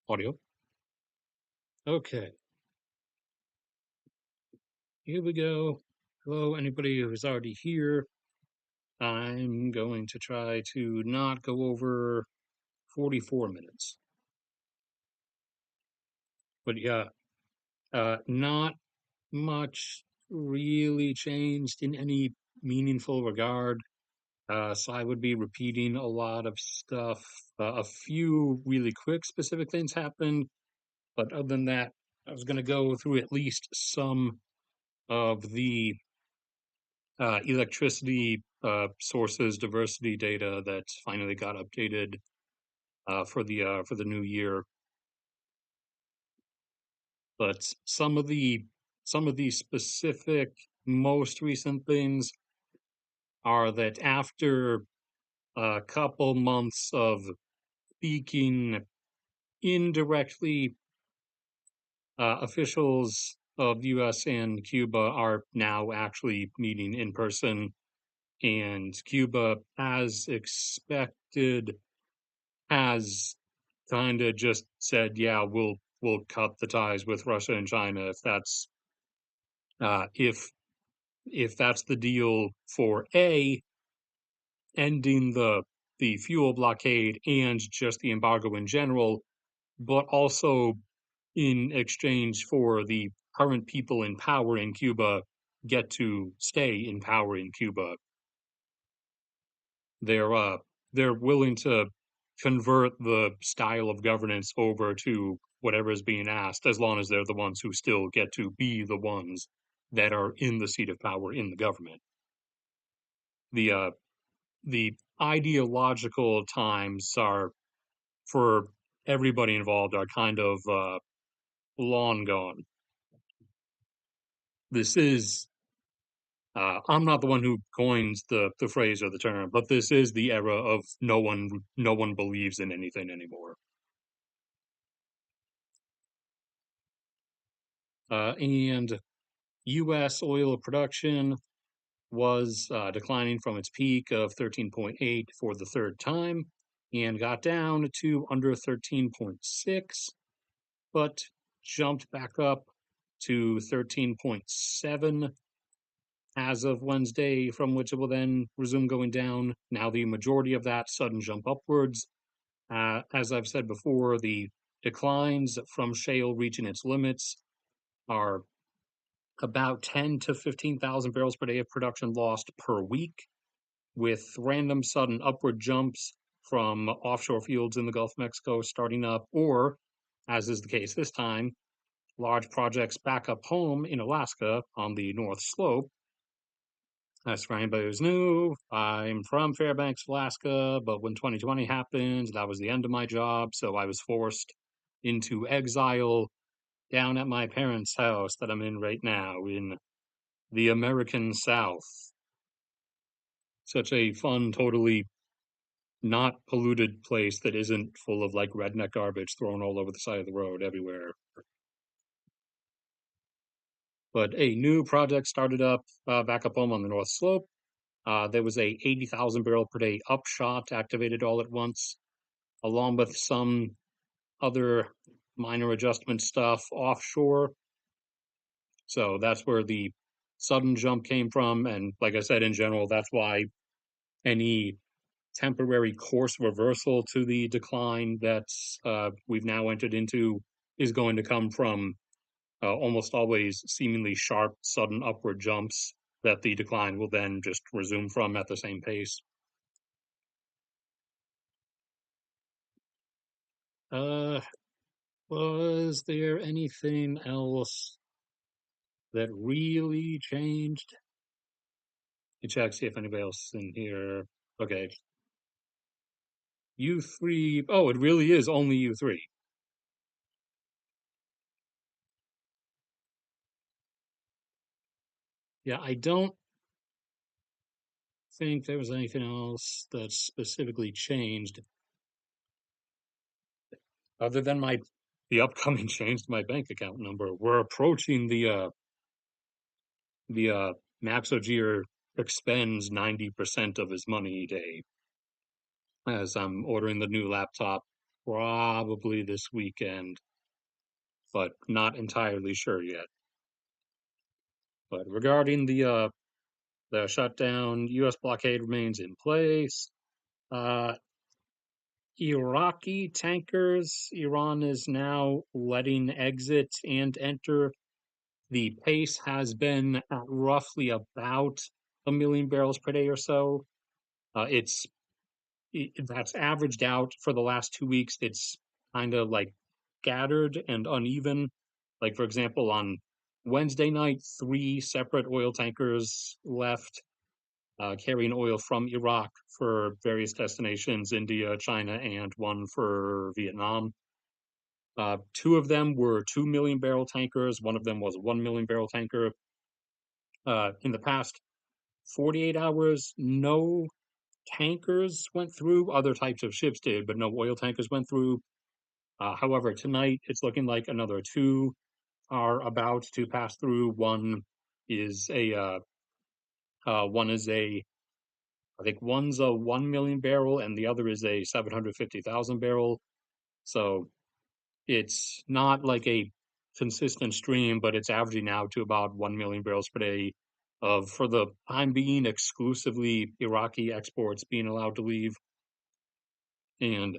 Audio. Okay, here we go. Hello, anybody who's already here. I'm going to try to not go over 44 minutes. But yeah, not much really changed in any meaningful regard. So I would be repeating a lot of stuff. A few really quick specific things happened, but other than that, I was going to go through at least some of the electricity sources diversity data that finally got updated for the new year. But some of the specific most recent things are that after a couple months of speaking indirectly, officials of the U.S. and Cuba are now actually meeting in person, and Cuba, as expected, has kind of just said, "Yeah, we'll cut the ties with Russia and China if that's uh, if if that's the deal for A, ending the fuel blockade and just the embargo in general, but also in exchange for the current people in power in Cuba get to stay in power in Cuba. They're uh they're willing to convert the style of governance over to whatever is being asked, as long as they're the ones who still get to be the ones that are in the seat of power in the government. The uh the ideological times are for everybody involved are kind of long gone. This is I'm not the one who coins the phrase or the term, but this is the era of no one believes in anything anymore. And U.S. oil production was declining from its peak of 13.8 for the third time and got down to under 13.6, but jumped back up to 13.7 as of Wednesday, from which it will then resume going down. Now, the majority of that sudden jump upwards, as I've said before, the declines from shale reaching its limits are about 10 to 15,000 barrels per day of production lost per week, with random sudden upward jumps from offshore fields in the Gulf of Mexico starting up, or, as is the case this time, large projects back up home in Alaska on the North Slope. As for anybody who's new, I'm from Fairbanks, Alaska, but when 2020 happened, that was the end of my job, so I was forced into exile down at my parents' house that I'm in right now in the American South. Such a fun, totally not polluted place that isn't full of like redneck garbage thrown all over the side of the road everywhere. But a new project started up back up home on the North Slope. There was a 80,000 barrel per day upshot activated all at once, along with some other minor adjustment stuff offshore. So that's where the sudden jump came from. And like I said, in general, that's why any temporary course reversal to the decline that we've now entered into is going to come from almost always seemingly sharp, sudden upward jumps that the decline will then just resume from at the same pace. Uh, was there anything else that really changed? You check, see if anybody else is in here. Okay. U3. Oh, it really is only U3. Yeah, I don't think there was anything else that specifically changed other than my the upcoming change to my bank account number. We're approaching the Max Ogier expends 90% of his money a day as I'm ordering the new laptop. probably this weekend, but not entirely sure yet. But regarding the shutdown, U.S. blockade remains in place. Uh, Iraqi tankers, Iran is now letting exit and enter. The pace has been at roughly about 1 million barrels per day or so. It's that's averaged out for the last 2 weeks. It's kind of like scattered and uneven. Like, for example, on Wednesday night, three separate oil tankers left carrying oil from Iraq for various destinations, India, China, and one for Vietnam. Two of them were 2 million barrel tankers. One of them was a 1 million barrel tanker. In the past 48 hours, no tankers went through. Other types of ships did, but no oil tankers went through. However, tonight it's looking like another two are about to pass through. Is a one is a I think one's a 1 million barrel and the other is a 750,000 barrel. So it's not like a consistent stream, but it's averaging out to about 1 million barrels per day of, for the time being, exclusively Iraqi exports being allowed to leave. And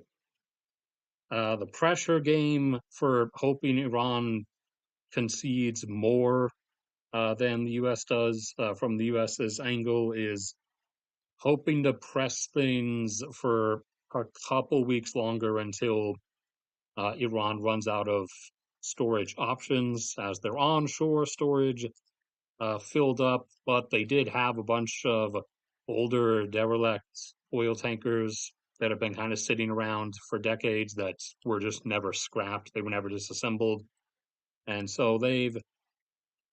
the pressure game for hoping Iran concedes more than the U.S. does from the U.S.'s angle is hoping to press things for a couple weeks longer until Iran runs out of storage options, as their onshore storage filled up, but they did have a bunch of older derelict oil tankers that have been kind of sitting around for decades that were just never scrapped. They were never disassembled. And so they've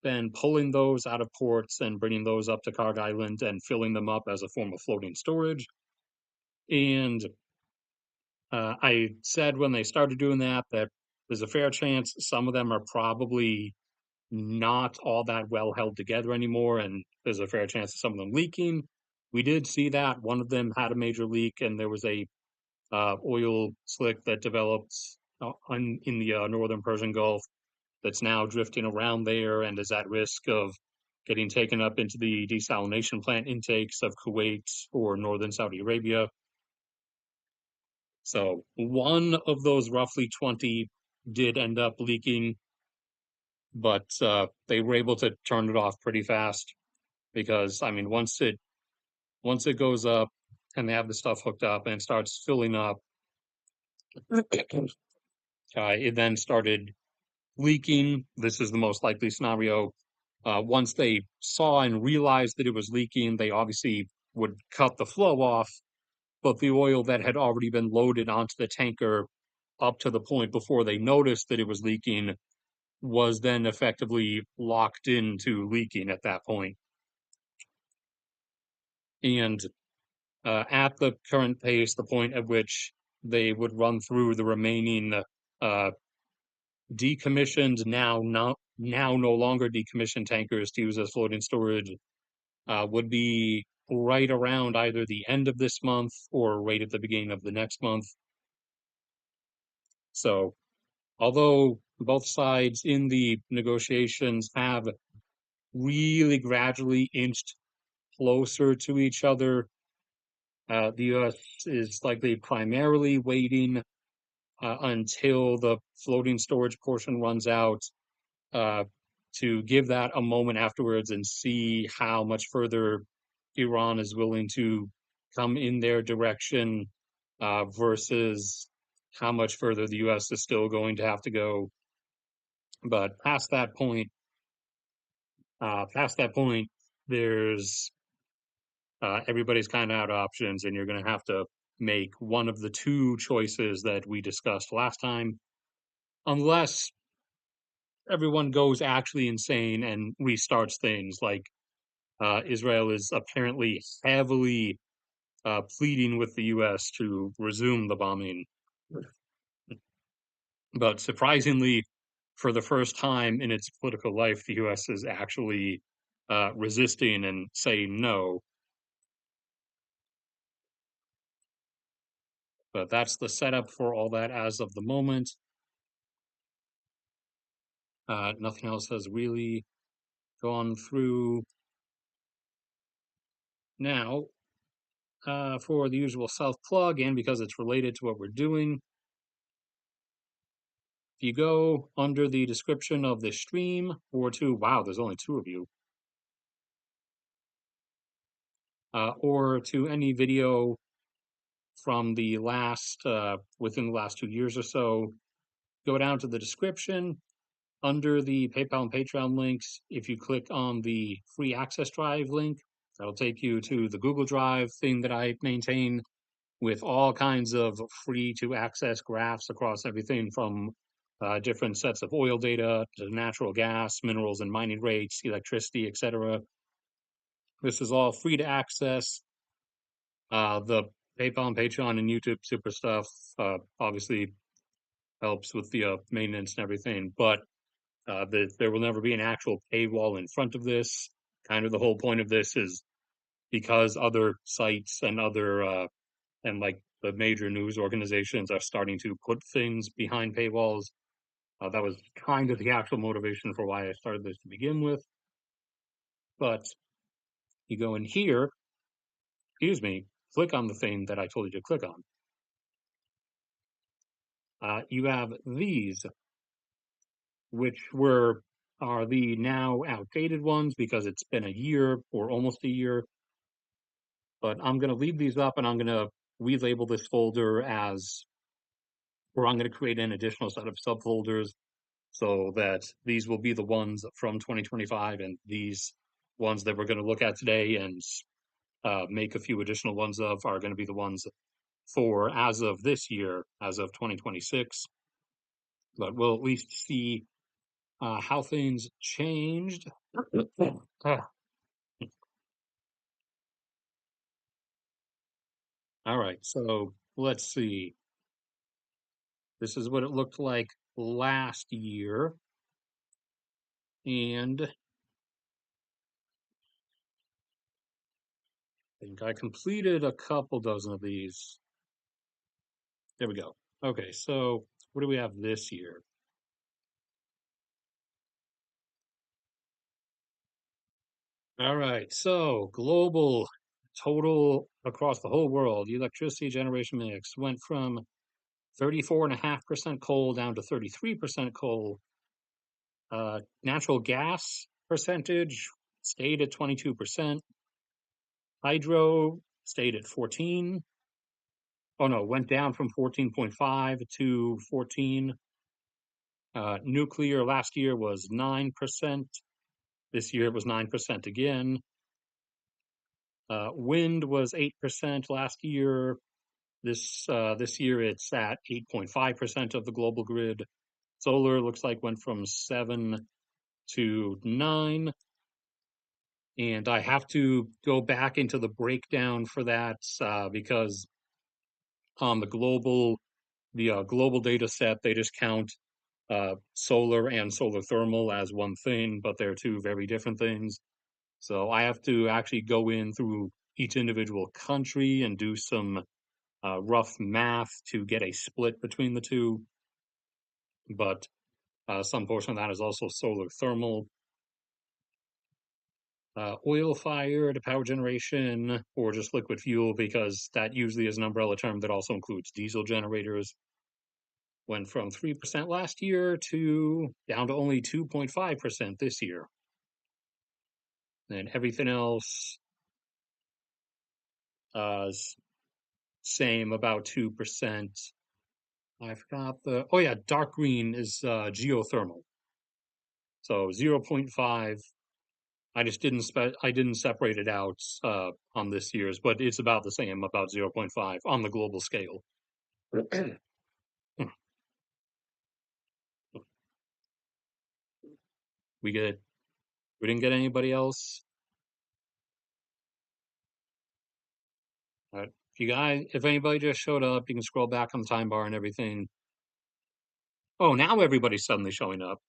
been pulling those out of ports and bringing those up to Carg Island and filling them up as a form of floating storage. And I said when they started doing that there's a fair chance some of them are probably not all that well held together anymore, and there's a fair chance of some of them leaking. We did see that one of them had a major leak, and there was a oil slick that developed in the northern Persian Gulf that's now drifting around there and is at risk of getting taken up into the desalination plant intakes of Kuwait or northern Saudi Arabia. So one of those roughly 20 did end up leaking, but they were able to turn it off pretty fast because, I mean, once it goes up and they have the stuff hooked up and it starts filling up, it then started leaking. This is the most likely scenario. Once they saw and realized that it was leaking, they obviously would cut the flow off, but the oil that had already been loaded onto the tanker up to the point before they noticed that it was leaking was then effectively locked into leaking at that point. And at the current pace, the point at which they would run through the remaining uh, decommissioned, now no longer decommissioned tankers to use as floating storage, would be right around either the end of this month or right at the beginning of the next month. So, although both sides in the negotiations have really gradually inched closer to each other, the U.S. is likely primarily waiting until the floating storage portion runs out uh, to give that a moment afterwards and see how much further Iran is willing to come in their direction versus how much further the U.S. is still going to have to go. But past that point, there's everybody's kind of out of options, and you're going to have to make one of the two choices that we discussed last time, unless everyone goes actually insane and restarts things. Like Israel is apparently heavily pleading with the U.S. to resume the bombing, but surprisingly, for the first time in its political life, the U.S. is actually resisting and saying no. But that's the setup for all that as of the moment. Nothing else has really gone through. Now, for the usual self plug, and because it's related to what we're doing, if you go under the description of this stream, or to, wow, there's only two of you, or to any video from the last, within the last 2 years or so, go down to the description. Under the PayPal and Patreon links, if you click on the free access drive link, that'll take you to the Google Drive thing that I maintain with all kinds of free to access graphs across everything from different sets of oil data to natural gas, minerals and mining rates, electricity, etc. This is all free to access. The PayPal and Patreon and YouTube super stuff obviously helps with the maintenance and everything, but there will never be an actual paywall in front of this. Kind of the whole point of this is because other sites and other and like the major news organizations are starting to put things behind paywalls. That was kind of the actual motivation for why I started this to begin with. But you go in here, excuse me, click on the thing that I told you to click on. You have these, which are the now outdated ones because it's been a year or almost a year. But I'm going to leave these up and I'm going to relabel this folder as, or I'm going to create an additional set of subfolders so that these will be the ones from 2025 and these ones that we're going to look at today and make a few additional ones of are going to be the ones for as of this year, as of 2026. But we'll at least see how things changed. All right, so let's see. This is what it looked like last year. And I think I completed a couple dozen of these. There we go. Okay, so what do we have this year? All right, so global total across the whole world, electricity generation mix went from 34.5% coal down to 33% coal. Natural gas percentage stayed at 22%. Hydro stayed at 14. Oh no, went down from 14.5 to 14. Nuclear last year was 9%. This year it was 9% again. Wind was 8% last year. This year it's at 8.5% of the global grid. Solar looks like went from 7 to 9. And I have to go back into the breakdown for that because on the global data set, they just count solar and solar thermal as one thing, but they're two very different things. So I have to actually go in through each individual country and do some rough math to get a split between the two. But some portion of that is also solar thermal. Oil-fired power generation, or just liquid fuel, because that usually is an umbrella term that also includes diesel generators, went from 3% last year to down to only 2.5% this year. And everything else same, about 2%. I forgot oh yeah, dark green is geothermal. So 0.5. I just I didn't separate it out on this year's, but it's about the same, about 0.5 on the global scale. We didn't get anybody else. All right. If anybody just showed up, you can scroll back on the time bar and everything. Oh, now everybody's suddenly showing up.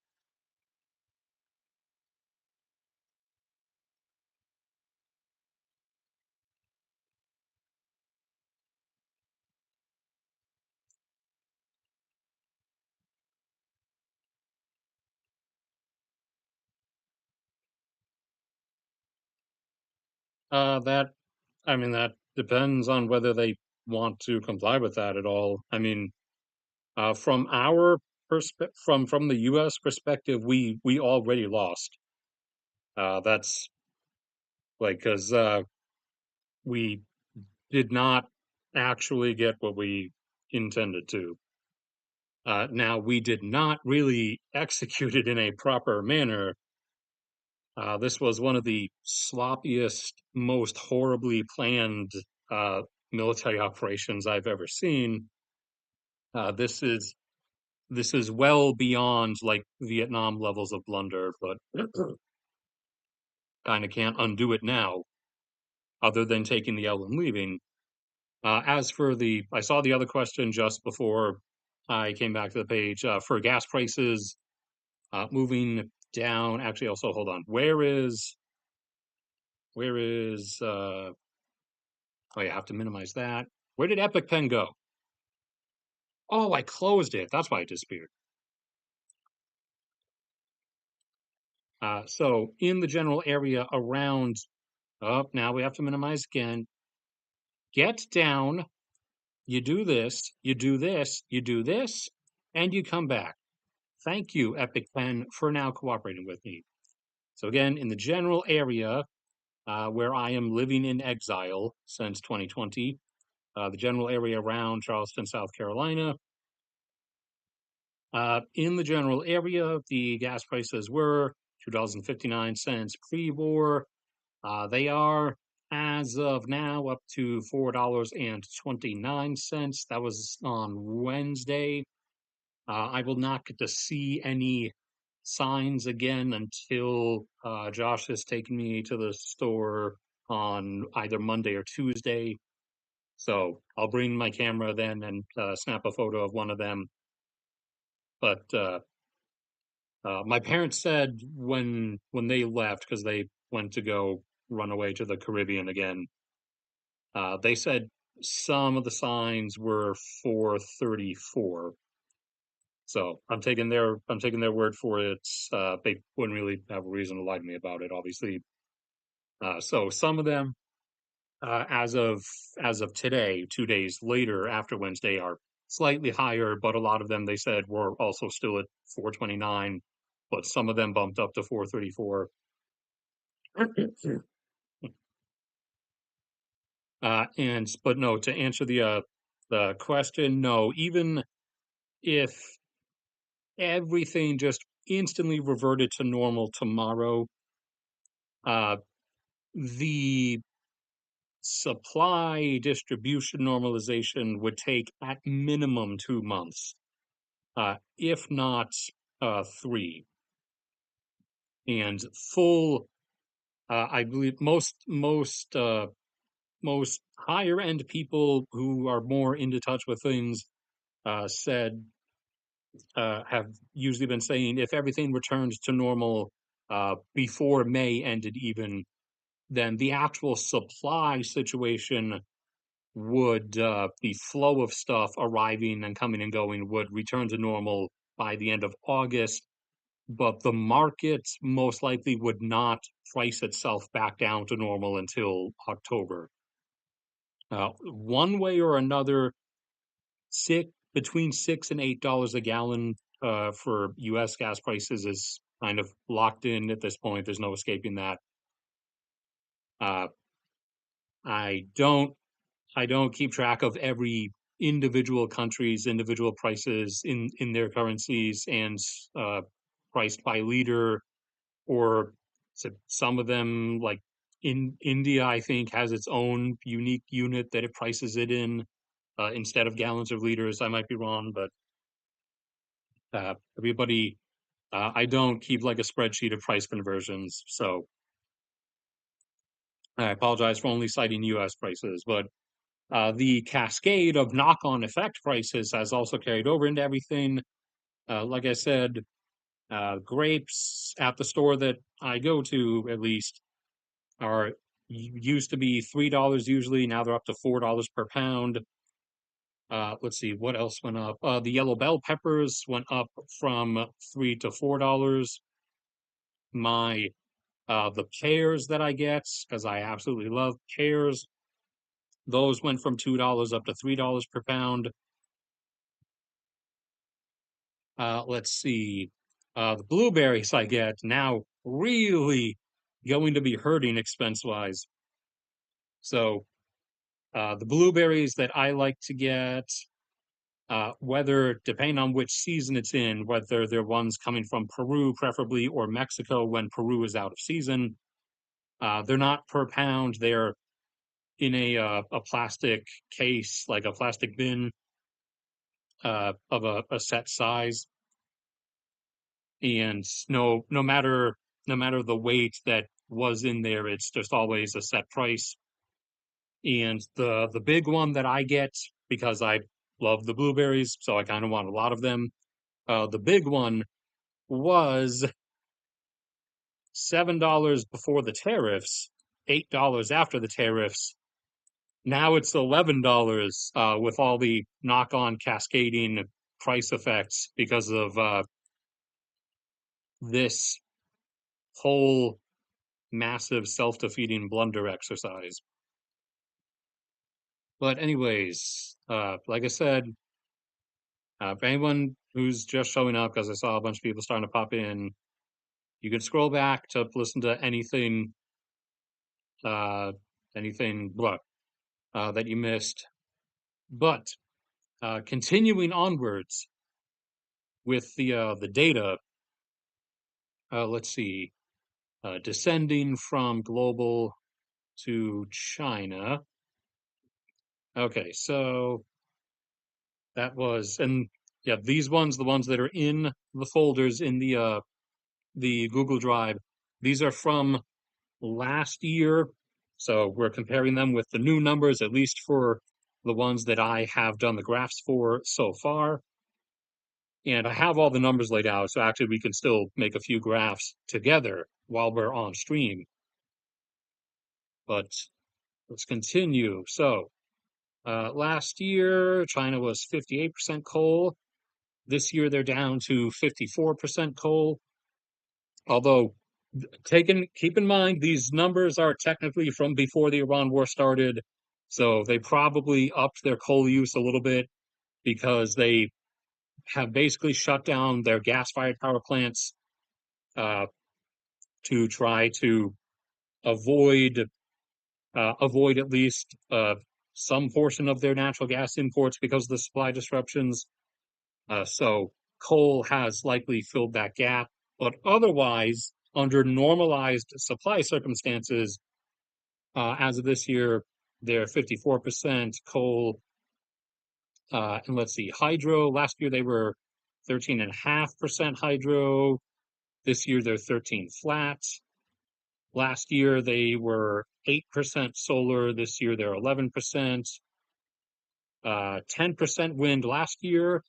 That I mean that depends on whether they want to comply with that at all. I mean, from our from the U.S. perspective, we already lost. That's like because we did not actually get what we intended to. Now, we did not really execute it in a proper manner. This was one of the sloppiest, most horribly planned uh, military operations I've ever seen. This is well beyond like Vietnam levels of blunder, but kind of can't undo it now, other than taking the L and leaving. As for I saw the other question just before I came back to the page for gas prices moving down. Actually, also hold on. Where is? Oh, yeah, I have to minimize that. Where did Epic Pen go? Oh, I closed it. That's why it disappeared. So in the general area around. Oh, now we have to minimize again. Get down. You do this. You do this. You do this, and you come back. Thank you, Epic Pen, for now cooperating with me. So again, in the general area where I am living in exile since 2020, the general area around Charleston, South Carolina. In the general area, the gas prices were $2.59 pre-war. They are, as of now, up to $4.29. That was on Wednesday. I will not get to see any signs again until Josh has taken me to the store on either Monday or Tuesday. So I'll bring my camera then and snap a photo of one of them. But my parents said when they left because they went to go run away to the Caribbean again, they said some of the signs were 434. So I'm taking their word for it. They wouldn't really have a reason to lie to me about it, obviously. So some of them, as of today, 2 days later after Wednesday, are slightly higher, but a lot of them they said were also still at 429, but some of them bumped up to 434. And but no, to answer the question, no, even if everything just instantly reverted to normal tomorrow, uh, the supply distribution normalization would take at minimum 2 months, if not three. And full, I believe most higher end people who are more into touch with things said have usually been saying if everything returns to normal before May ended, even then the actual supply situation would the flow of stuff arriving and coming and going would return to normal by the end of August, but the market most likely would not price itself back down to normal until October. One way or another, between $6 and $8 a gallon for U.S. gas prices is kind of locked in at this point. There's no escaping that. Uh, I don't I don't keep track of every individual country's individual prices in their currencies and uh, priced by liter, or some of them like in India, I think has its own unique unit that it prices it in instead of gallons or liters. I might be wrong, but everybody, I don't keep like a spreadsheet of price conversions, so I apologize for only citing U.S. prices, but the cascade of knock-on effect prices has also carried over into everything. Like I said, grapes at the store that I go to, at least, are used to be $3 usually. Now they're up to $4 per pound. Let's see what else went up. The yellow bell peppers went up from $3 to $4. My The pears that I get, because I absolutely love pears, those went from $2 up to $3 per pound. Let's see. The blueberries I get now really going to be hurting expense wise. So the blueberries that I like to get, whether depending on which season it's in, whether they're ones coming from Peru, preferably, or Mexico when Peru is out of season, they're not per pound. They're in a plastic case, like a plastic bin of a set size, and no matter the weight that was in there, it's just always a set price. And the big one that I get, because I love the blueberries, so I kind of want a lot of them. The big one was $7 before the tariffs, $8 after the tariffs. Now it's $11 with all the knock-on cascading price effects because of this whole massive self-defeating blunder exercise. But anyways, like I said, if anyone who's just showing up, because I saw a bunch of people starting to pop in, you can scroll back to listen to uh, anything blah, that you missed. But continuing onwards with the data, let's see, descending from global to China. Okay, so that was, and yeah, these ones, the ones that are in the folders in the Google Drive, these are from last year. So we're comparing them with the new numbers, at least for the ones that I have done the graphs for so far. And I have all the numbers laid out, so actually we can still make a few graphs together while we're on stream. But let's continue. So last year, China was 58% coal. This year, they're down to 54% coal. Although, keep in mind, these numbers are technically from before the Iran war started. So they probably upped their coal use a little bit because they have basically shut down their gas-fired power plants uh, to try to avoid avoid at least some portion of their natural gas imports because of the supply disruptions. So coal has likely filled that gap, but otherwise, under normalized supply circumstances, as of this year, they're 54% coal. And let's see, hydro, last year they were 13.5% hydro. This year they're 13 flat. Last year they were 8% solar. This year they're 11%. 10% wind last year.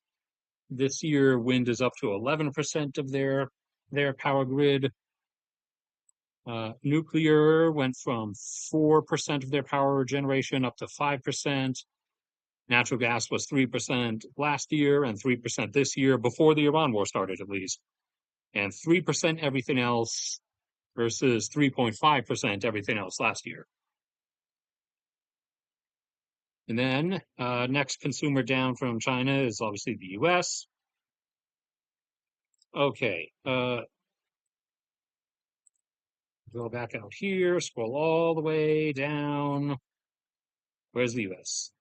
This year wind is up to 11% of their power grid. Nuclear went from 4% of their power generation up to 5%. Natural gas was 3% last year and 3% this year, before the Iran war started at least. And 3% everything else versus 3.5% everything else last year. And then next consumer down from China is obviously the US. Okay, go back out here, scroll all the way down. Where's the US?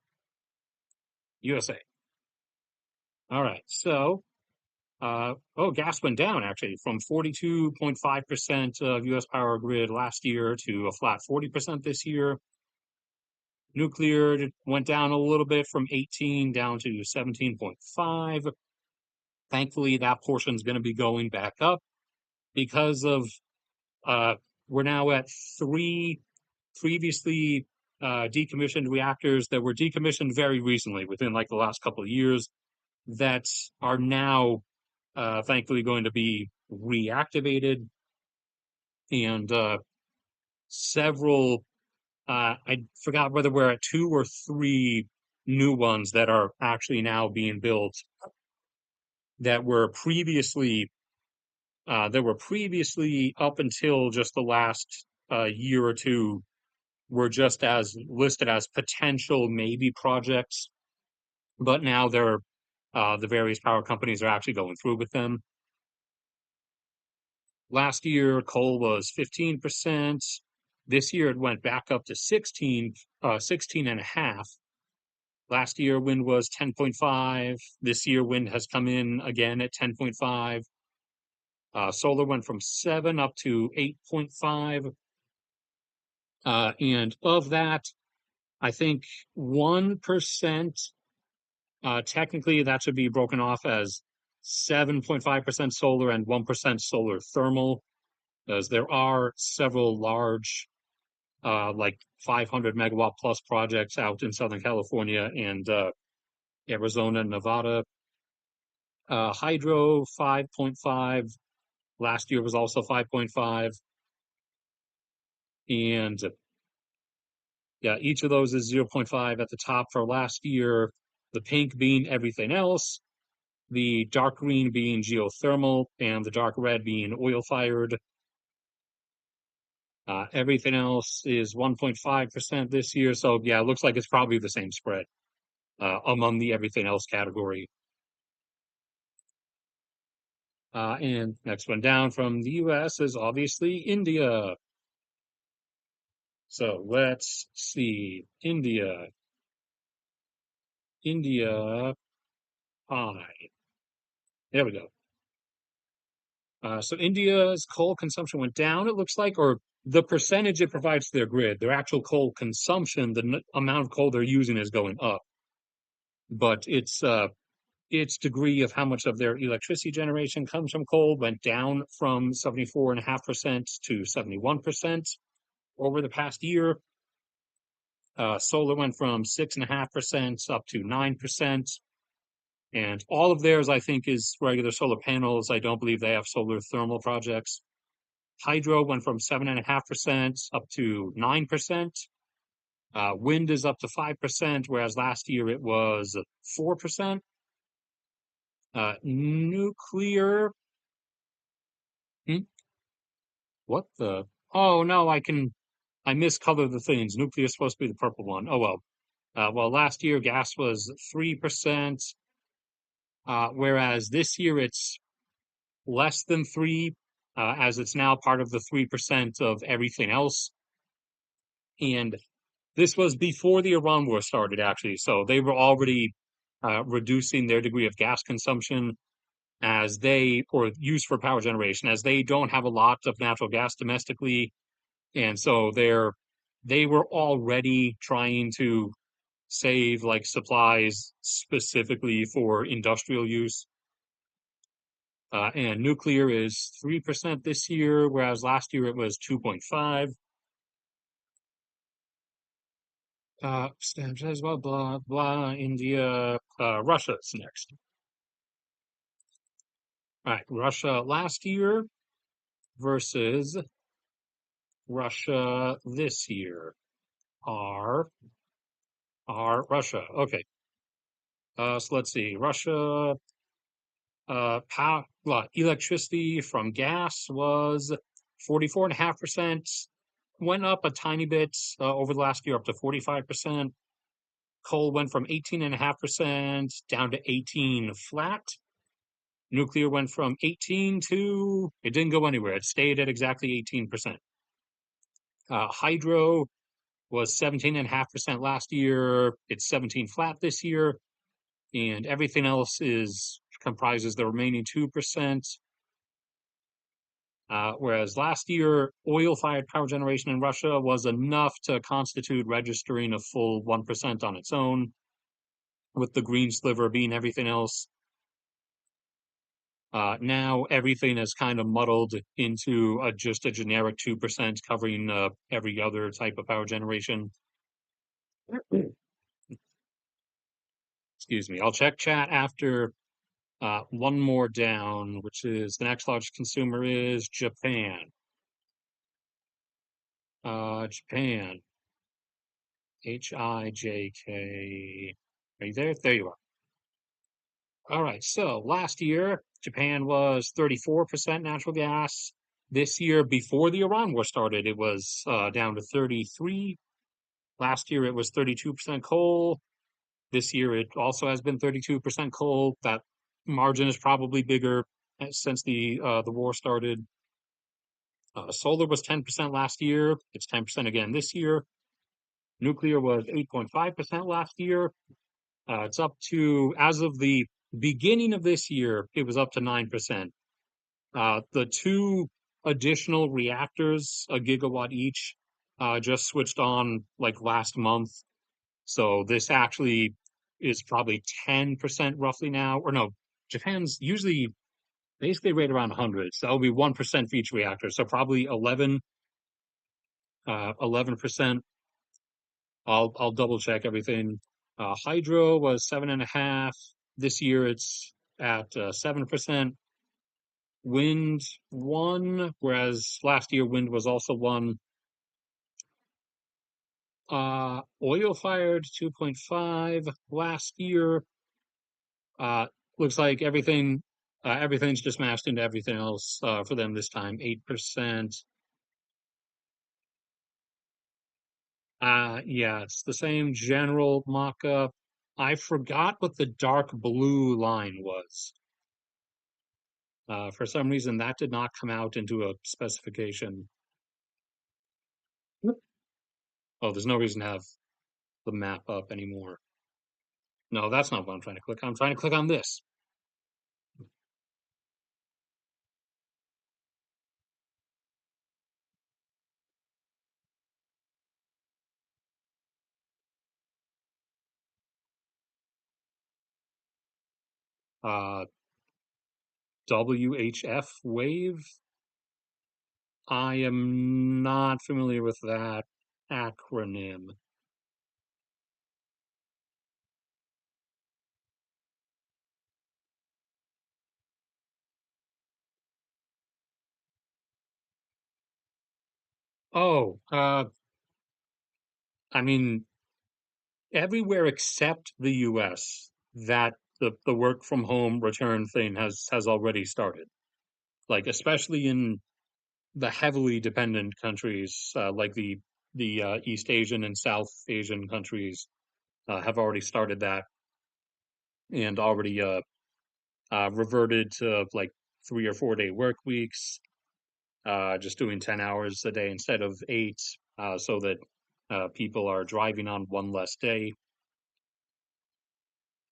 USA. All right, so, gas went down actually from 42.5% of US power grid last year to a flat 40% this year. Nuclear went down a little bit from 18 down to 17.5. Thankfully, that portion is going to be going back up because of we're now at 3 previously decommissioned reactors that were decommissioned very recently, within like the last couple of years, that are now thankfully going to be reactivated. And several, I forgot whether we're at 2 or 3 new ones that are actually now being built that were previously There were previously, up until just the last year or two, were just as listed as potential maybe projects, but now they're the various power companies are actually going through with them. Last year, coal was 15%. This year, it went back up to 16 and a half. Last year, wind was 10.5. This year, wind has come in again at 10.5. Solar went from 7 up to 8.5. And of that, I think 1%, technically that should be broken off as 7.5% solar and 1% solar thermal, as there are several large, like 500 megawatt plus projects out in Southern California and Arizona and Nevada. Hydro 5.5. Last year was also 5.5. And yeah, each of those is 0.5 at the top for last year. The pink being everything else, the dark green being geothermal, and the dark red being oil fired. Everything else is 1.5% this year. So yeah, it looks like it's probably the same spread among the everything else category. And next one down from the US is obviously India. So let's see. India. India I. There we go. So India's coal consumption went down, it looks like, or the percentage it provides to their grid, their actual coal consumption, the amount of coal they're using is going up. But its degree of how much of their electricity generation comes from coal went down from 74.5% to 71% over the past year. Solar went from 6.5% up to 9%. And all of theirs, I think, is regular solar panels. I don't believe they have solar thermal projects. Hydro went from 7.5% up to 9%. Wind is up to 5%, whereas last year it was 4%. Nuclear. Hmm? What the? Oh no, I miscolored the things. Nuclear is supposed to be the purple one. Oh well. Well, last year gas was 3%, whereas this year it's less than 3, as it's now part of the 3% of everything else. And this was before the Iran war started, actually. So they were already reducing their degree of gas consumption or use for power generation, as they don't have a lot of natural gas domestically. And so they were already trying to save like supplies specifically for industrial use. And nuclear is 3% this year, whereas last year it was 2.5. Says blah blah blah. India, Russia's next. All right, Russia last year versus Russia this year. Are Russia? Okay. So let's see. Russia, electricity from gas was 44.5%. Went up a tiny bit over the last year, up to 45%. Coal went from 18.5% down to 18 flat. Nuclear went from 18 to, it didn't go anywhere. It stayed at exactly 18%. Hydro was 17.5% last year. It's 17 flat this year. And everything else comprises the remaining 2%. Whereas last year, oil-fired power generation in Russia was enough to constitute registering a full 1% on its own, with the green sliver being everything else. Now everything is kind of muddled into just a generic 2% covering every other type of power generation. Excuse me. I'll check chat after one more down, which is the next largest consumer is Japan. Japan. HIJK. Are you there? There you are. All right. So last year, Japan was 34% natural gas. This year, before the Iran war started, it was down to 33. Last year, it was 32% coal. This year, it also has been 32% coal. That margin is probably bigger since the war started. Solar was 10% last year. It's 10% again this year. Nuclear was 8.5% last year. It's up to, as of the beginning of this year, it was up to 9%. The two additional reactors, a gigawatt each, just switched on like last month. So this actually is probably 10% roughly now. Or no, Japan's usually basically right around 100. So that'll be 1% for each reactor. So probably 11%. I'll double check everything. Hydro was 7.5. This year it's at 7%. Wind 1, whereas last year wind was also 1. Oil fired 2.5 last year. Uh, Looks like everything's just mashed into everything else for them this time. 8%. Yeah, it's the same general mock-up. I forgot what the dark blue line was. For some reason, that did not come out into a specification. Oh, there's no reason to have the map up anymore. No, that's not what I'm trying to click on. I'm trying to click on this. Uh, WHF wave. I am not familiar with that acronym. Oh, I mean, everywhere except the US, that the work from home return thing has already started. Like especially in the heavily dependent countries, like the East Asian and South Asian countries, have already started that and already reverted to like 3 or 4 day work weeks, just doing 10 hours a day instead of 8, so that people are driving on one less day.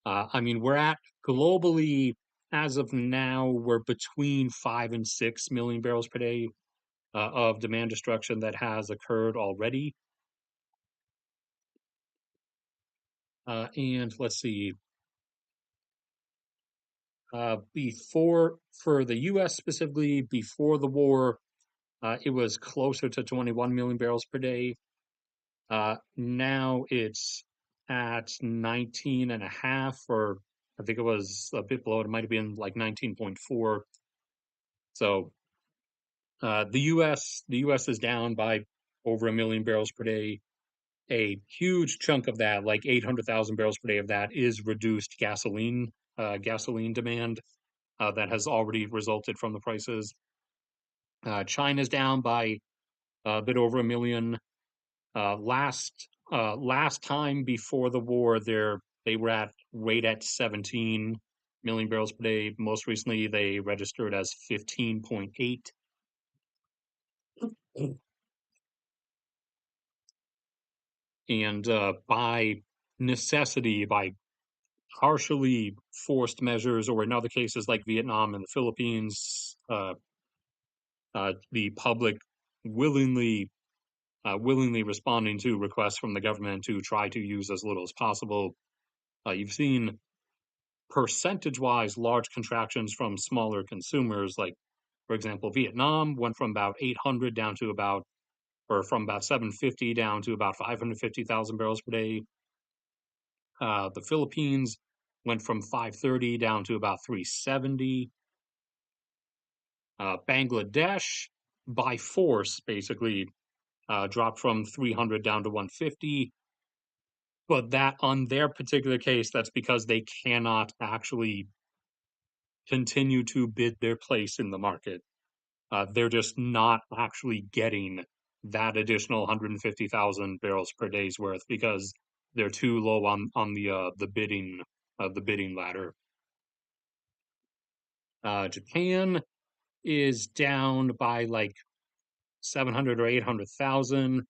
I mean, we're at globally, as of now, we're between 5 and 6 million barrels per day of demand destruction that has occurred already. And let's see, for the US specifically, before the war, it was closer to 21 million barrels per day. Now it's at 19 and a half, or I think it was a bit below. It might have been like 19.4. So the US is down by over 1 million barrels per day. A huge chunk of that, like 800,000 barrels per day of that, is reduced gasoline demand that has already resulted from the prices. China's down by a bit over 1 million. Last time before the war, they were at right at 17 million barrels per day. Most recently, they registered as 15.8. And by necessity, by partially forced measures, or in other cases like Vietnam and the Philippines, the public willingly willingly responding to requests from the government to try to use as little as possible. You've seen percentage-wise large contractions from smaller consumers, like for example, Vietnam went from about 800 down to about, or from about 750 down to about 550,000 barrels per day. The Philippines went from 530 down to about 370. Bangladesh, by force, basically dropped from 300 down to 150. But that, on their particular case, that's because they cannot actually continue to bid their place in the market. They're just not actually getting that additional 150,000 barrels per day's worth because they're too low on the bidding ladder. Japan is down by like 700 or 800,000.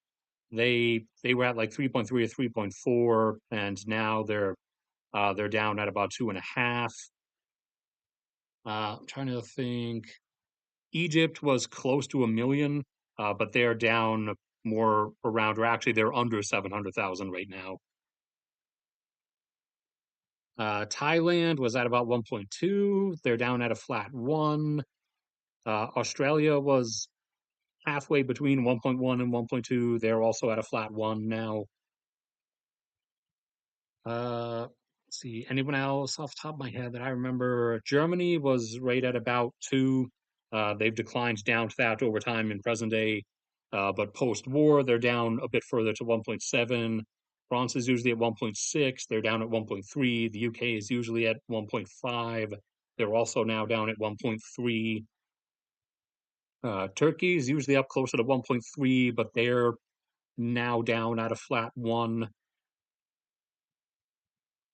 They were at like 3.3 or 3.4, and now they're down at about 2.5. I'm trying to think. Egypt was close to 1 million, but they're down more around, or actually they're under 700,000 right now. Thailand was at about 1.2. They're down at a flat 1. Australia was halfway between 1.1 and 1.2. They're also at a flat 1 now. Let's see, anyone else off the top of my head that I remember? Germany was right at about 2. They've declined down to that over time in present day. But post-war, they're down a bit further to 1.7. France is usually at 1.6. They're down at 1.3. The UK is usually at 1.5. They're also now down at 1.3. Turkey is usually up closer to 1.3, but they're now down at a flat 1.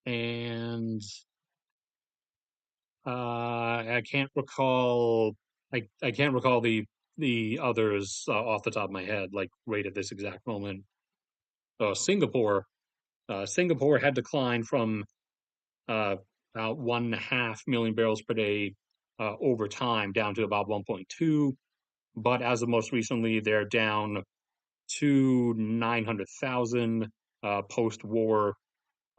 And I can't recall. I can't recall the others off the top of my head, like right at this exact moment. Singapore. Singapore had declined from uh, about 1.5 million barrels per day over time down to about 1.2. But as of most recently, they're down to 900,000 post-war.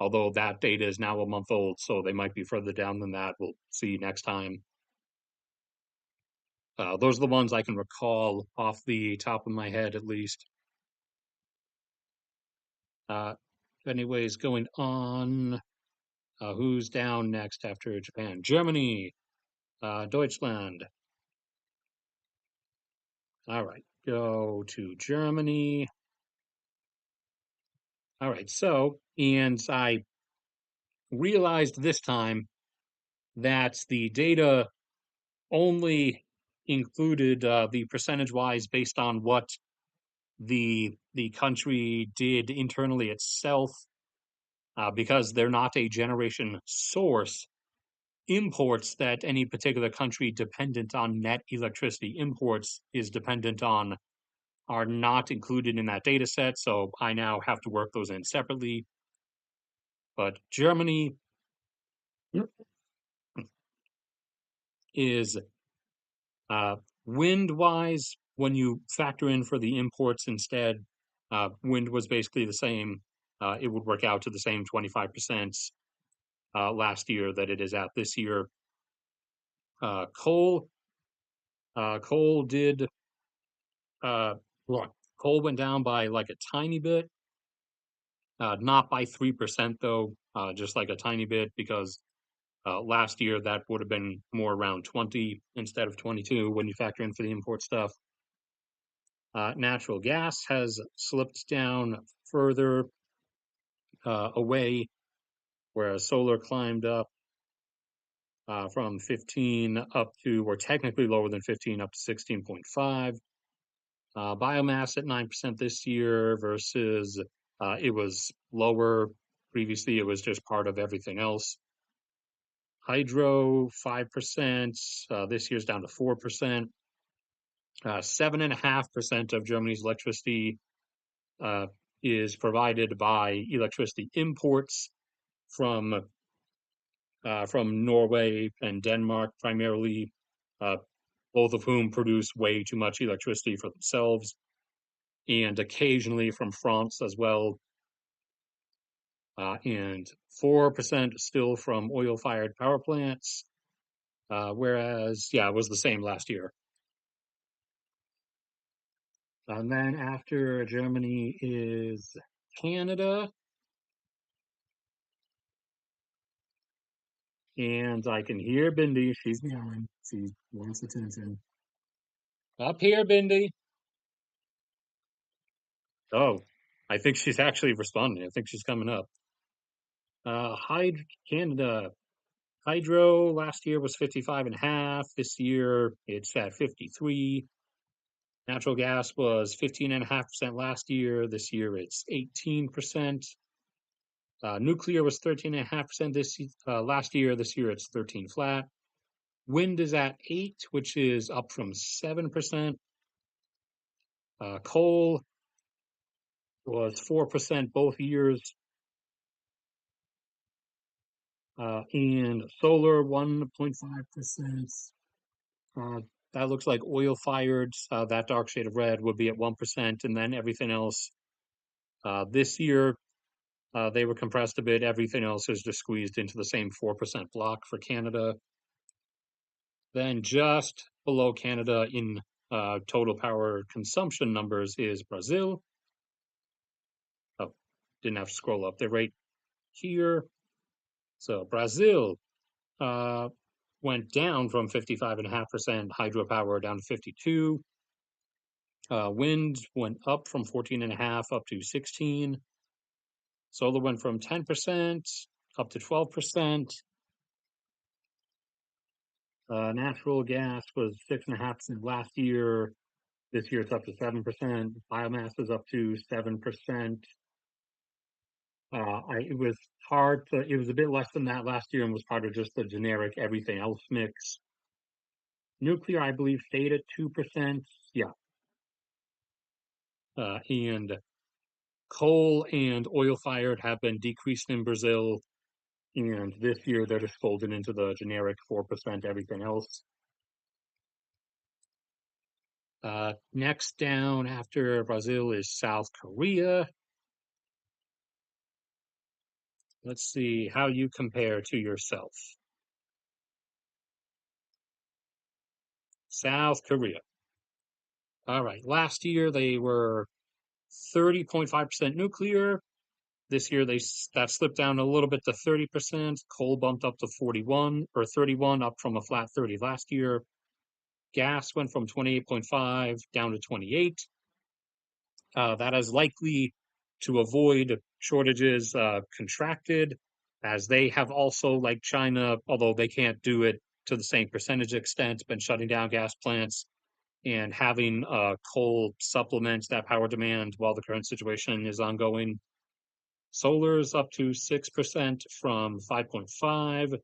Although that data is now a month old, so they might be further down than that. We'll see next time. Those are the ones I can recall off the top of my head, at least. Uh, anyways, going on. Who's down next after Japan? Germany, Deutschland. All right, go to Germany. All right, and I realized this time that the data only included the percentage-wise based on what the country did internally itself, because they're not a generation source. Imports that any particular country dependent on net electricity imports is dependent on are not included in that data set. So I now have to work those in separately. But Germany is wind wise, when you factor in for the imports instead, wind was basically the same. It would work out to the same 25% last year that it is at this year. Coal, coal did, uh, look, coal went down by like a tiny bit, not by 3% though, just like a tiny bit because last year that would have been more around 20 instead of 22 when you factor in for the import stuff. Natural gas has slipped down further away, whereas solar climbed up from 15 up to, or technically lower than 15, up to 16.5. Biomass at 9% this year versus it was lower. Previously, it was just part of everything else. Hydro, 5%. This year's down to 4%. 7.5% of Germany's electricity uh, is provided by electricity imports from Norway and Denmark primarily, uh, both of whom produce way too much electricity for themselves, and occasionally from France as well. And 4% still from oil-fired power plants, whereas, yeah, it was the same last year. And then after Germany is Canada, and I can hear Bindi. She's meowing. She wants attention. Up here, Bindi. Oh, I think she's actually responding. I think she's coming up. Hi, Canada. Hydro last year was 55.5. This year it's at 53. Natural gas was 15.5% last year. This year it's 18%. Nuclear was 13.5% last year. This year it's 13 flat. Wind is at 8, which is up from 7%. Coal was 4% both years. And solar 1.5%. That looks like oil fired. That dark shade of red would be at 1%, and then everything else. This year, they were compressed a bit. Everything else is just squeezed into the same 4% block for Canada. Then just below Canada in total power consumption numbers is Brazil. Oh, didn't have to scroll up. They're right here. So Brazil went down from 55.5% hydropower down to 52. Wind went up from 14.5 up to 16. Solar went from 10% up to 12%. Natural gas was 6.5% last year. This year it's up to 7%. Biomass is up to 7%. It was it was a bit less than that last year and was part of just the generic everything else mix. Nuclear, I believe, stayed at 2%. Yeah. And coal and oil fired have been decreased in Brazil. And this year they're just folded into the generic 4% everything else. Next down after Brazil is South Korea. Let's see how you compare to yourself. South Korea. All right. Last year they were 30.5% nuclear. This year that slipped down a little bit to 30%. Coal bumped up to 41 or 31, up from a flat 30 last year. Gas went from 28.5 down to 28. That is likely to avoid shortages contracted, as they have also, like China, although they can't do it to the same percentage extent, been shutting down gas plants and having coal supplement that power demand while the current situation is ongoing. Solar's up to 6% from 5.5,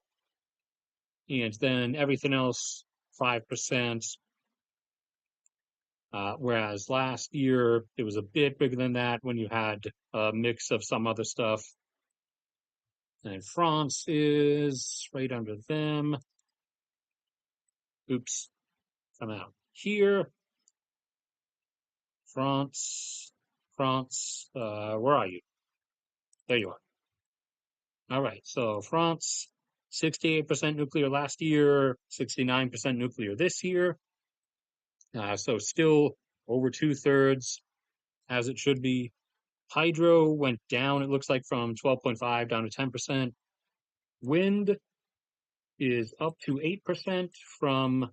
and then everything else 5%. Whereas last year it was a bit bigger than that when you had a mix of some other stuff. And France is right under them. Oops, come out here. France, where are you? There you are. All right, so France, 68% nuclear last year, 69% nuclear this year. So still over 2/3 as it should be. Hydro went down, it looks like, from 12.5 down to 10%. Wind is up to 8% from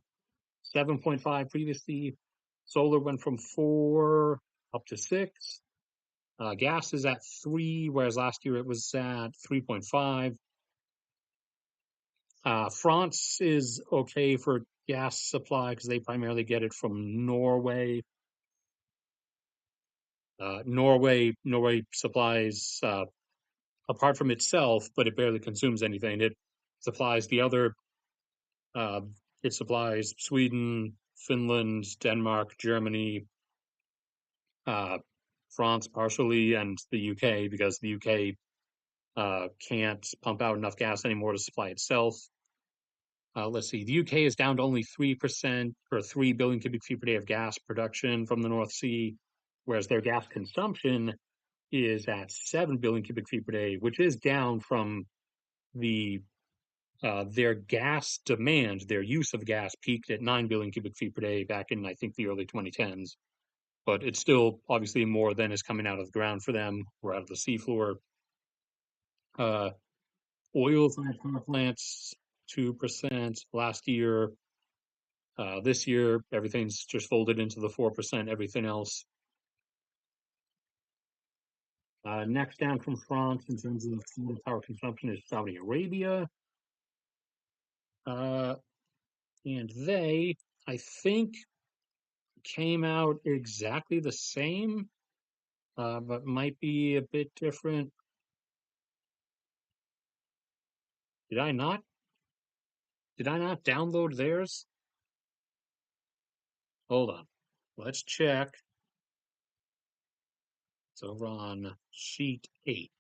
7.5 previously. Solar went from 4 up to 6. Gas is at 3, whereas last year it was at 3.5. France is okay for gas supply because they primarily get it from Norway. Norway supplies, apart from itself, but it barely consumes anything. It supplies the other. It supplies Sweden, Finland, Denmark, Germany, France partially, and the UK, because the UK can't pump out enough gas anymore to supply itself. Let's see, the UK is down to only 3% or 3 billion cubic feet per day of gas production from the North Sea, whereas their gas consumption is at 7 billion cubic feet per day, which is down from their gas demand. Their use of gas peaked at 9 billion cubic feet per day back in, I think, the early 2010s. But it's still obviously more than is coming out of the ground for them or out of the seafloor. Oil-fired power plants, 2% last year. This year, everything's just folded into the 4%, everything else. Next down from France in terms of total power consumption is Saudi Arabia. Uh, and they, I think, came out exactly the same, but might be a bit different. Did I not? Did I not download theirs? Hold on. Let's check. It's over on sheet 8.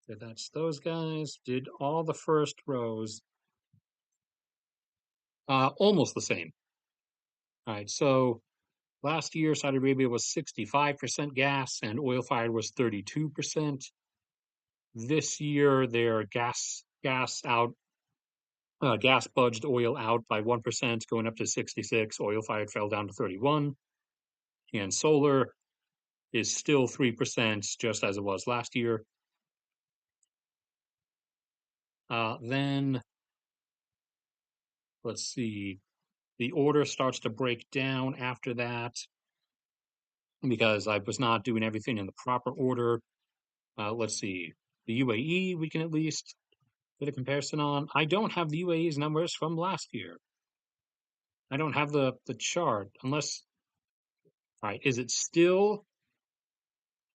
So that's those guys. Did all the first rows. Almost the same. All right, so last year Saudi Arabia was 65% gas and oil fired was 32%. This year their gas budged oil out by 1%, going up to 66. Oil fired fell down to 31. And solar is still 3%, just as it was last year. Then let's see, the order starts to break down after that because I was not doing everything in the proper order. Let's see, the UAE we can at least get a comparison on. I don't have the UAE's numbers from last year. I don't have the chart unless. All right, is it still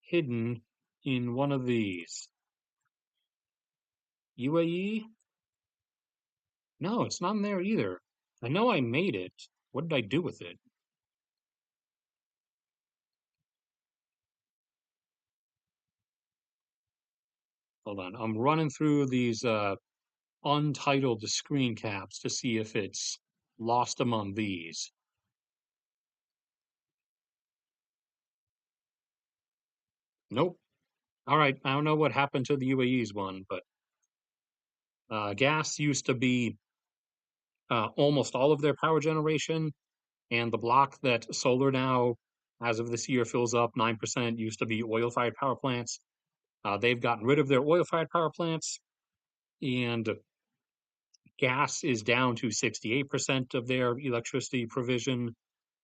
hidden in one of these? UAE? No, it's not in there either. I know I made it. What did I do with it? Hold on. I'm running through these untitled screen caps to see if it's lost among these. Nope. All right. I don't know what happened to the UAE's one, but gas used to be almost all of their power generation, and the block that solar now, as of this year, fills up 9% used to be oil-fired power plants. They've gotten rid of their oil-fired power plants, and gas is down to 68% of their electricity provision,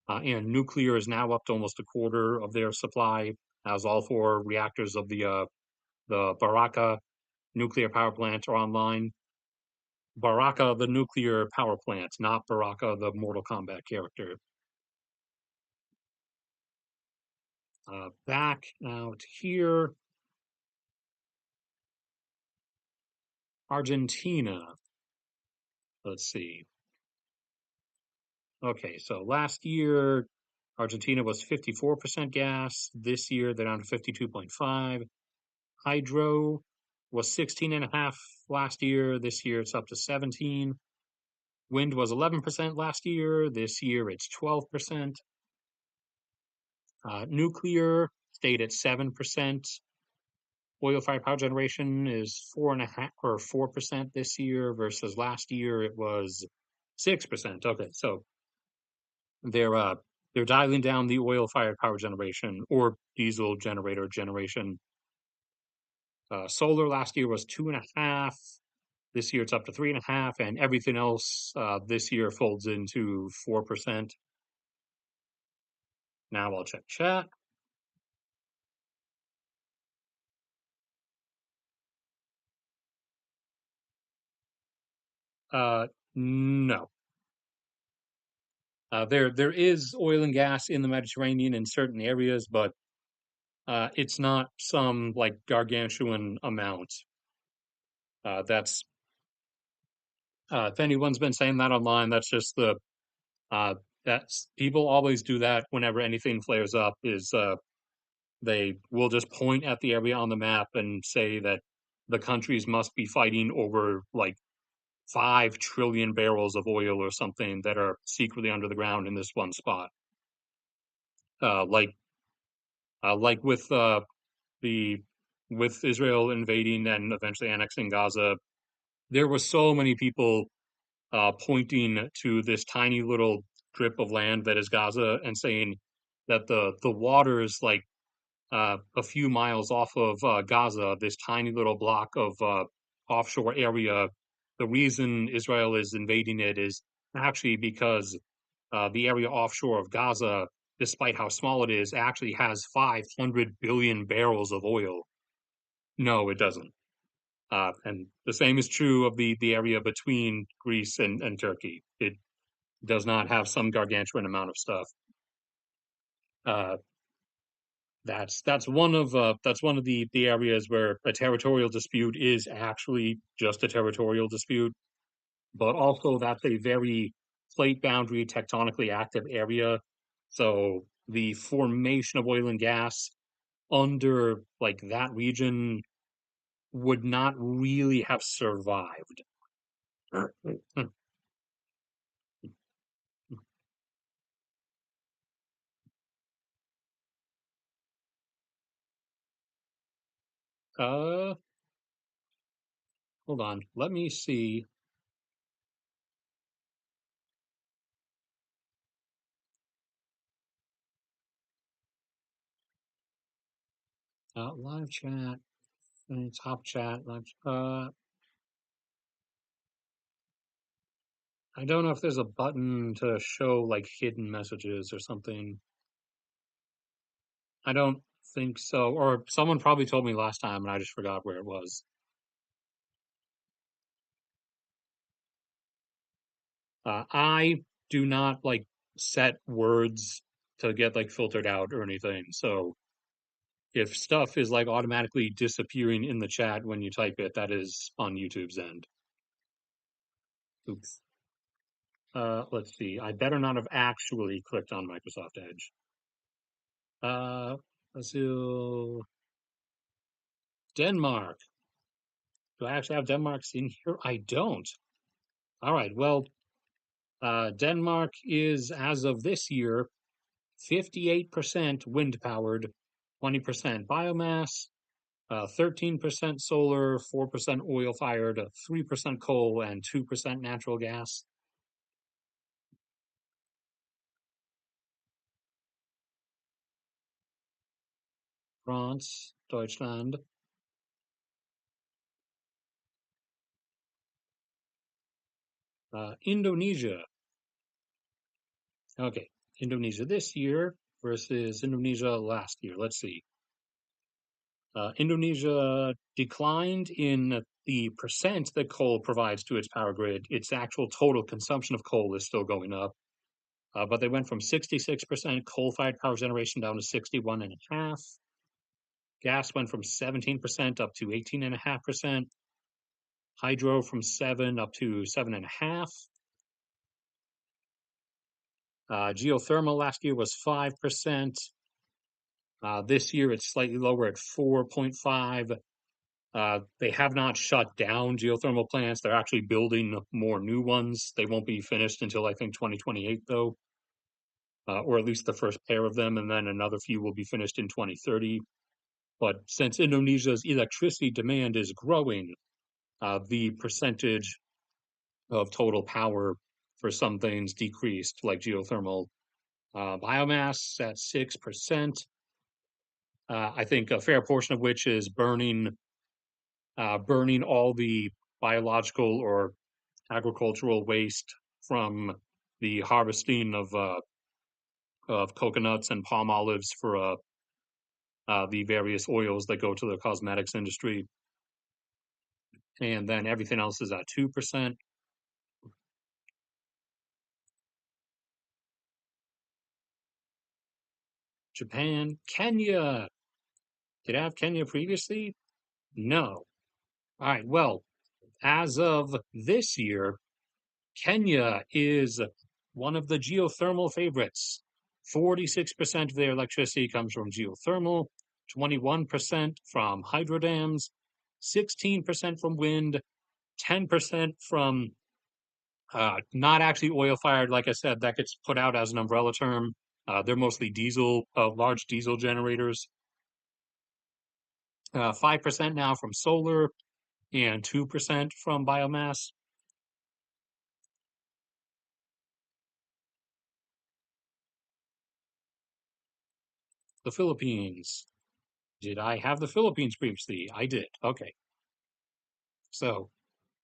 and nuclear is now up to almost a quarter of their supply, as all four reactors of the Baraka nuclear power plant are online. Baraka, the nuclear power plant, not Baraka, the Mortal Kombat character. Back out here, Argentina. Let's see. Okay, so last year, Argentina was 54% gas. This year, they're down to 52.5. Hydro was 16 and a half last year. This year, it's up to 17. Wind was 11% last year. This year, it's 12%. Nuclear stayed at 7%. Oil-fired power generation is 4.5 or 4% this year versus last year it was 6%. Okay, so they're uh they're dialing down the oil-fired power generation or diesel generator generation. Solar last year was 2.5. This year it's up to 3.5, and everything else this year folds into 4%. Now I'll check chat. No. There is oil and gas in the Mediterranean in certain areas, but it's not some like gargantuan amount. That's if anyone's been saying that online, that's just uh, that's people always do that whenever anything flares up. Is they will just point at the area on the map and say that the countries must be fighting over like 5 trillion barrels of oil or something that are secretly under the ground in this one spot. Uh, like like the with Israel invading and eventually annexing Gaza, there were so many people pointing to this tiny little strip of land that is Gaza and saying that the waters like a few miles off of Gaza, this tiny little block of offshore area, the reason Israel is invading it is actually because the area offshore of Gaza, despite how small it is, actually has 500 billion barrels of oil. No, it doesn't. And the same is true of the area between Greece and Turkey. It does not have some gargantuan amount of stuff. Uh, that's one of the areas where a territorial dispute is actually just a territorial dispute, but also that's a very plate boundary tectonically active area. So the formation of oil and gas under like that region would not really have survived. Uh, hold on. Let me see. Live chat, top chat, live. I don't know if there's a button to show like hidden messages or something. I don't think so. Or someone probably told me last time and I just forgot where it was. I do not like set words to get like filtered out or anything. So if stuff is like automatically disappearing in the chat when you type it, that is on YouTube's end. Oops. Let's see. I better not have actually clicked on Microsoft Edge. Let's do Denmark. Do I actually have Denmark's in here? I don't. All right. Well, Denmark is, as of this year, 58% wind powered, 20% biomass, 13% solar, 4% oil fired, 3% coal, and 2% natural gas. France, Deutschland, Indonesia. Okay, Indonesia this year versus Indonesia last year. Let's see. Indonesia declined in the percent that coal provides to its power grid. Its actual total consumption of coal is still going up. But they went from 66% coal-fired power generation down to 61.5. Gas went from 17% up to 18.5%. Hydro from 7 up to 7.5. Geothermal last year was 5%. This year it's slightly lower at 4.5. They have not shut down geothermal plants. They're actually building more new ones. They won't be finished until I think 2028 though, or at least the first pair of them, and then another few will be finished in 2030. But since Indonesia's electricity demand is growing, the percentage of total power for some things decreased, like geothermal. Biomass at 6%. I think a fair portion of which is burning all the biological or agricultural waste from the harvesting of coconuts and palm olives for the various oils that go to the cosmetics industry, and then everything else is at 2%. Japan, Kenya. Did I have Kenya previously? No. All right. Well, as of this year, Kenya is one of the geothermal favorites. 46% of their electricity comes from geothermal, 21% from hydro dams, 16% from wind, 10% from not actually oil fired. Like I said, that gets put out as an umbrella term. They're mostly diesel, large diesel generators. 5% now from solar and 2% from biomass. The Philippines. Did I have the Philippines previously? I did. Okay. So,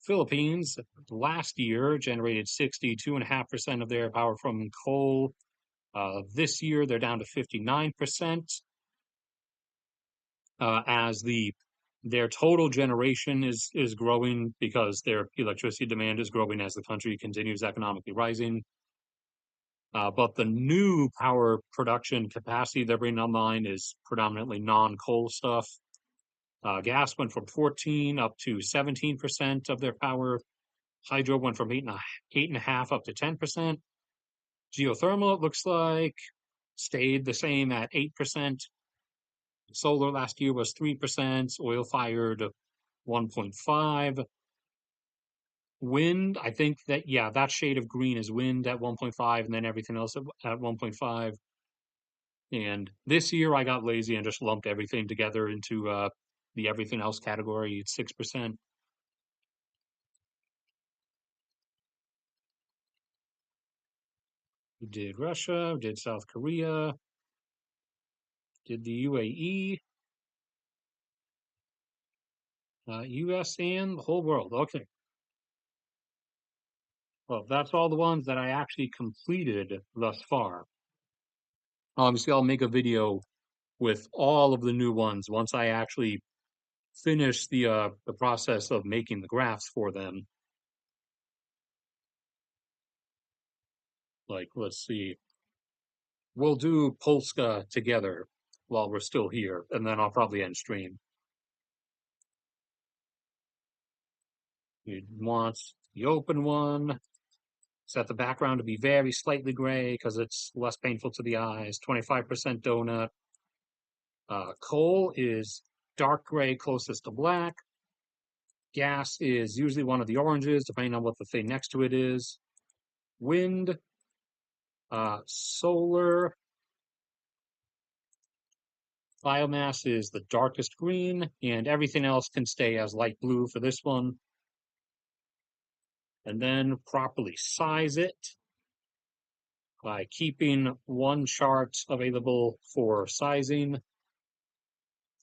Philippines last year generated 62.5% of their power from coal. This year, they're down to 59%. As the Their total generation is growing because their electricity demand is growing as the country continues economically rising. But the new power production capacity they're bringing online is predominantly non-coal stuff. Gas went from 14 up to 17% of their power. Hydro went from 8.5 up to 10%. Geothermal, it looks like, stayed the same at 8%. Solar last year was 3%. Oil fired 1.5. Wind, I think that, yeah, that shade of green is wind at 1.5, and then everything else at 1.5. And this year I got lazy and just lumped everything together into the everything else category. It's 6%. We did Russia, we did South Korea, did the UAE, US, and the whole world. Okay. Well, that's all the ones that I actually completed thus far. Obviously, I'll make a video with all of the new ones once I actually finish the process of making the graphs for them. Like, let's see, we'll do Polska together while we're still here, and then I'll probably end stream. You want the open one, set the background to be very slightly gray because it's less painful to the eyes. 25% donut. Coal is dark gray closest to black. Gas is usually one of the oranges, depending on what the thing next to it is. Wind, solar, biomass is the darkest green, and everything else can stay as light blue for this one. And then properly size it by keeping one chart available for sizing.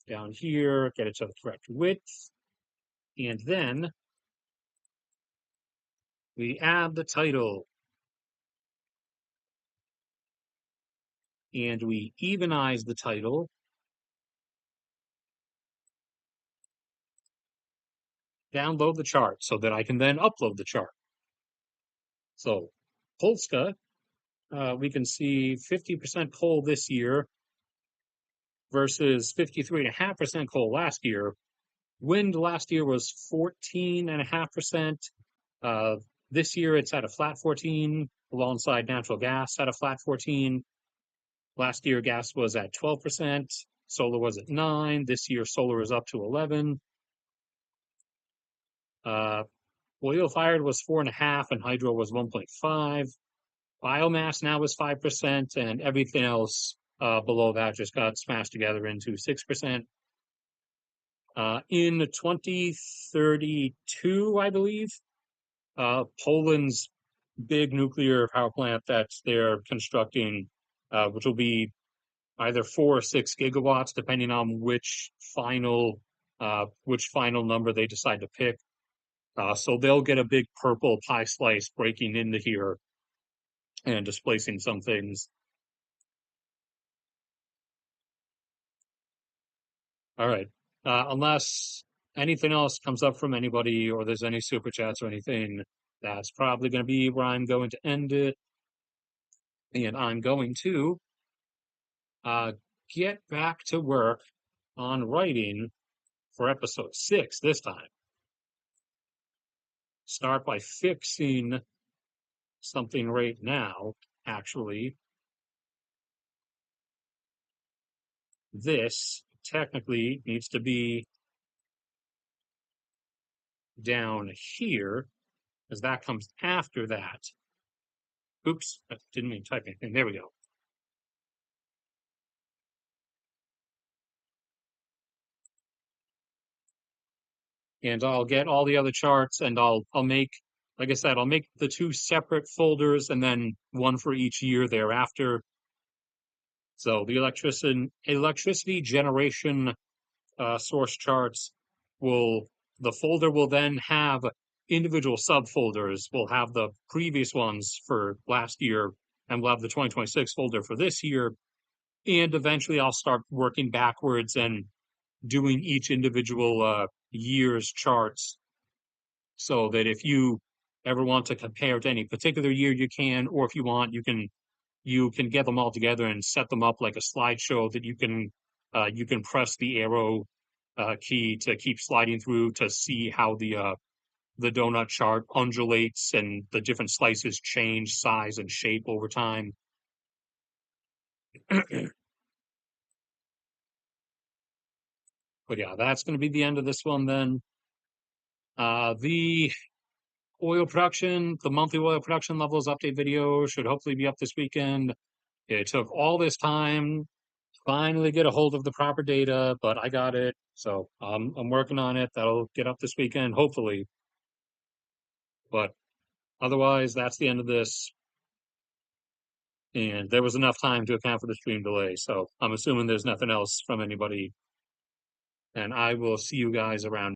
Down here, get it to the correct width. And then we add the title. And we evenize the title. Download the chart so that I can then upload the chart. So Polska, we can see 50% coal this year versus 53.5% coal last year. Wind last year was 14.5%. This year it's at a flat 14, alongside natural gas at a flat 14. Last year gas was at 12%, solar was at 9. This year solar is up to 11. Oil fired was 4.5 and hydro was 1.5. Biomass now is 5%, and everything else below that just got smashed together into 6%. In 2032, I believe, Poland's big nuclear power plant that they're constructing, which will be either 4 or 6 gigawatts, depending on which final number they decide to pick. So they'll get a big purple pie slice breaking into here and displacing some things. All right. Unless anything else comes up from anybody or there's any super chats or anything, that's probably going to be where I'm going to end it. And I'm going to get back to work on writing for episode 6 this time. Start by fixing something right now, actually. This technically needs to be down here, as that comes after that. Oops, I didn't mean to type anything. There we go. And I'll get all the other charts and I'll make, like I said, I'll make the 2 separate folders and then one for each year thereafter. So the electricity generation source charts the folder will then have individual subfolders. We'll have the previous ones for last year, and we'll have the 2026 folder for this year. And eventually I'll start working backwards and doing each individual year's charts so that if you ever want to compare to any particular year, you can, or if you want, you can get them all together and set them up like a slideshow that you can press the arrow key to keep sliding through to see how the donut chart undulates and the different slices change size and shape over time. But yeah, that's going to be the end of this one then. The oil production, the monthly oil production levels update video should hopefully be up this weekend. It took all this time to finally get a hold of the proper data, but I got it. So I'm working on it. That'll get up this weekend, hopefully. But otherwise, that's the end of this. And there was enough time to account for the stream delay. So I'm assuming there's nothing else from anybody. And I will see you guys around.